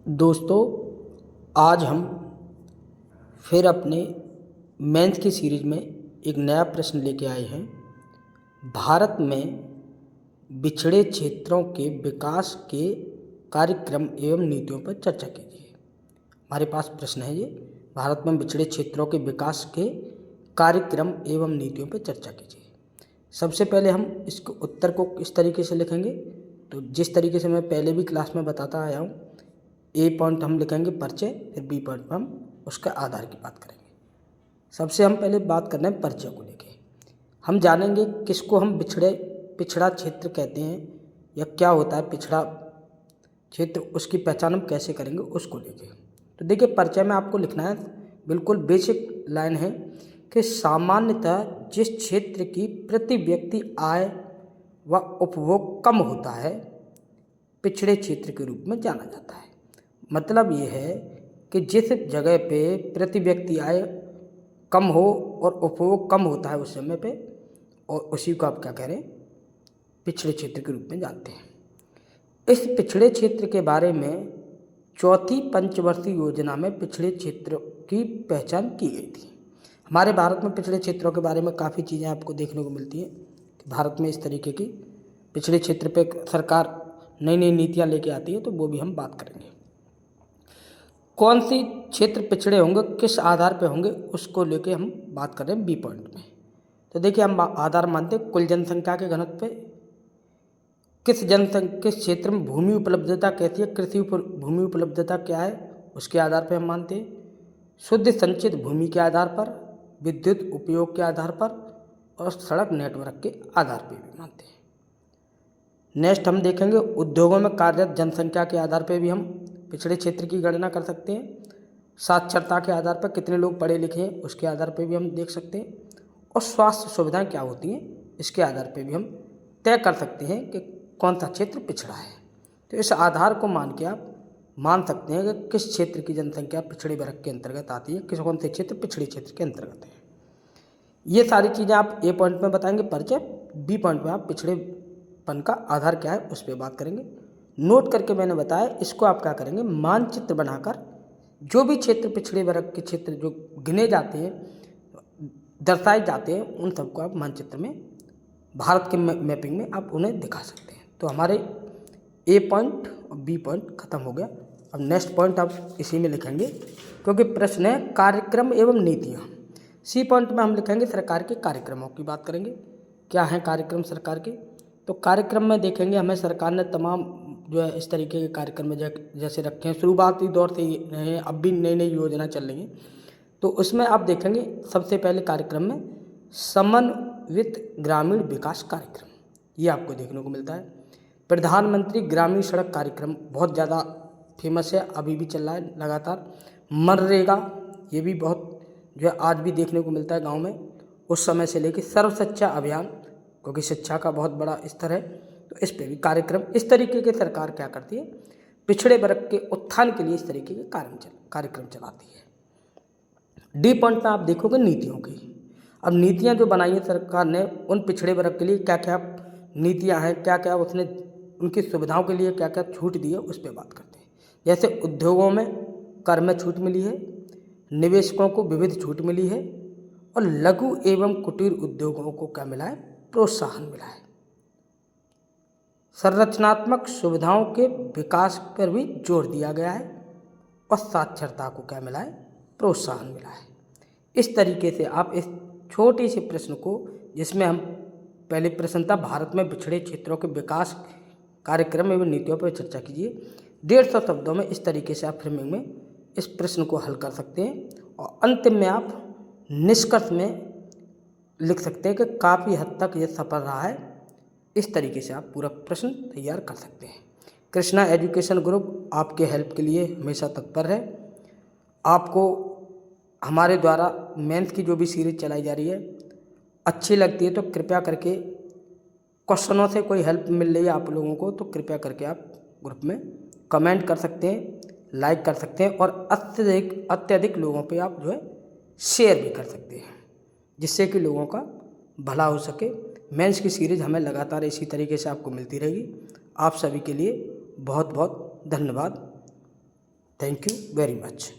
दोस्तों, आज हम फिर अपने मेंस की सीरीज में एक नया प्रश्न लेके आए हैं। भारत में बिछड़े क्षेत्रों के विकास के कार्यक्रम एवं नीतियों पर चर्चा कीजिए। हमारे पास प्रश्न है ये, भारत में बिछड़े क्षेत्रों के विकास के कार्यक्रम एवं नीतियों पर चर्चा कीजिए। सबसे पहले हम इसके उत्तर को किस तरीके से लिखेंगे, तो जिस तरीके से मैं पहले भी क्लास में बताता आया हूँ। ए पॉइंट हम लिखेंगे परिचय, फिर बी पॉइंट पर हम उसके आधार की बात करेंगे। सबसे हम पहले बात करना है परिचय को लेके। हम जानेंगे किसको हम पिछड़ा क्षेत्र कहते हैं या क्या होता है पिछड़ा क्षेत्र, उसकी पहचान हम कैसे करेंगे उसको लेके। तो देखिए, परिचय में आपको लिखना है, बिल्कुल बेसिक लाइन है कि सामान्यतः जिस क्षेत्र की प्रति व्यक्ति आय व उपभोग कम होता है पिछड़े क्षेत्र के रूप में जाना जाता है। मतलब ये है कि जिस जगह पे प्रति व्यक्ति आय कम हो और उपभोग कम होता है उस समय पे, और उसी को आप क्या कह रहे हैं, पिछड़े क्षेत्र के रूप में जानते हैं। इस पिछड़े क्षेत्र के बारे में चौथी पंचवर्षीय योजना में पिछड़े क्षेत्र की पहचान की गई थी। हमारे भारत में पिछड़े क्षेत्रों के बारे में काफ़ी चीज़ें आपको देखने को मिलती हैं कि भारत में इस तरीके की पिछड़े क्षेत्र पे सरकार नई नई नीतियाँ लेके आती है, तो वो भी हम बात करेंगे। कौन सी क्षेत्र पिछड़े होंगे, किस आधार पे होंगे, उसको लेके हम बात कर रहे हैं बी पॉइंट में। तो देखिए, हम आधार मानते हैं कुल जनसंख्या के घनत्व पे, किस क्षेत्र में भूमि उपलब्धता कैसी है, भूमि उपलब्धता क्या है, उसके आधार पे हम मानते हैं। शुद्ध संचित भूमि के आधार पर, विद्युत उपयोग के आधार पर और सड़क नेटवर्क के आधार पर भी मानते हैं। नेक्स्ट हम देखेंगे उद्योगों में कार्यरत जनसंख्या के आधार पर भी हम पिछड़े क्षेत्र की गणना कर सकते हैं। साक्षरता के आधार पर कितने लोग पढ़े लिखे हैं उसके आधार पर भी हम देख सकते हैं, और स्वास्थ्य सुविधाएं क्या होती हैं इसके आधार पर भी हम तय कर सकते हैं कि कौन सा क्षेत्र पिछड़ा है। तो इस आधार को मान के आप मान सकते हैं कि किस क्षेत्र की जनसंख्या पिछड़े वर्ग के अंतर्गत आती है, कौन से क्षेत्र पिछड़े क्षेत्र के अंतर्गत है। ये सारी चीज़ें आप ए पॉइंट में बताएंगे परिचय, बी पॉइंट में आप पिछड़ेपन का आधार क्या है उस पर बात करेंगे। नोट करके मैंने बताया, इसको आप क्या करेंगे, मानचित्र बनाकर जो भी क्षेत्र पिछड़े वर्ग के क्षेत्र जो गिने जाते हैं, दर्शाए जाते हैं, उन सबको आप मानचित्र में भारत के मैपिंग में आप उन्हें दिखा सकते हैं। तो हमारे ए पॉइंट और बी पॉइंट खत्म हो गया। अब नेक्स्ट पॉइंट आप इसी में लिखेंगे, क्योंकि प्रश्न है कार्यक्रम एवं नीतियाँ। सी पॉइंट में हम लिखेंगे सरकार के कार्यक्रमों की बात करेंगे। क्या हैं कार्यक्रम सरकार के, तो कार्यक्रम में देखेंगे हमें सरकार ने तमाम जो है इस तरीके के कार्यक्रम में जैसे रखे हैं, शुरुआती दौर से रहे हैं, अब भी नई नई योजना चल रही हैं। तो उसमें आप देखेंगे सबसे पहले कार्यक्रम में समन्वित ग्रामीण विकास कार्यक्रम, ये आपको देखने को मिलता है। प्रधानमंत्री ग्रामीण सड़क कार्यक्रम बहुत ज़्यादा फेमस है, अभी भी चल रहा है लगातार। मनरेगा, ये भी बहुत जो है आज भी देखने को मिलता है गाँव में, उस समय से लेकर सर्व शिक्षा अभियान, क्योंकि शिक्षा का बहुत बड़ा स्तर है, तो इस पे भी कार्यक्रम। इस तरीके के सरकार क्या करती है, पिछड़े वर्ग के उत्थान के लिए इस तरीके के कार्यक्रम चलाती है। डी पॉइंट में आप देखोगे नीतियों की। अब नीतियां जो बनाई है सरकार ने उन पिछड़े वर्ग के लिए, क्या क्या नीतियां हैं, क्या क्या उसने उनकी सुविधाओं के लिए क्या क्या छूट दी है, उस पर बात करते हैं। जैसे उद्योगों में कर में छूट मिली है, निवेशकों को विविध छूट मिली है, और लघु एवं कुटीर उद्योगों को क्या मिला है, प्रोत्साहन मिला है। संरचनात्मक सुविधाओं के विकास पर भी जोर दिया गया है, और साक्षरता को क्या मिला है, प्रोत्साहन मिला है। इस तरीके से आप इस छोटे से प्रश्न को, जिसमें हम पहले प्रश्न था भारत में पिछड़े क्षेत्रों के विकास कार्यक्रम एवं नीतियों पर चर्चा कीजिए, 150 शब्दों में इस तरीके से आप फ्रेमिंग में इस प्रश्न को हल कर सकते हैं, और अंतिम में आप निष्कर्ष में लिख सकते हैं कि काफ़ी हद तक ये सफल रहा है। इस तरीके से आप पूरा प्रश्न तैयार कर सकते हैं। कृष्णा एजुकेशन ग्रुप आपके हेल्प के लिए हमेशा तत्पर है। आपको हमारे द्वारा मेंस की जो भी सीरीज चलाई जा रही है अच्छी लगती है तो कृपया करके, क्वेश्चनों से कोई हेल्प मिल रही है आप लोगों को, तो कृपया करके आप ग्रुप में कमेंट कर सकते हैं, लाइक कर सकते हैं, और अत्यधिक लोगों पे आप जो है शेयर भी कर सकते हैं, जिससे कि लोगों का भला हो सके। मेंस की सीरीज हमें लगातार इसी तरीके से आपको मिलती रहेगी। आप सभी के लिए बहुत बहुत धन्यवाद। Thank you very much.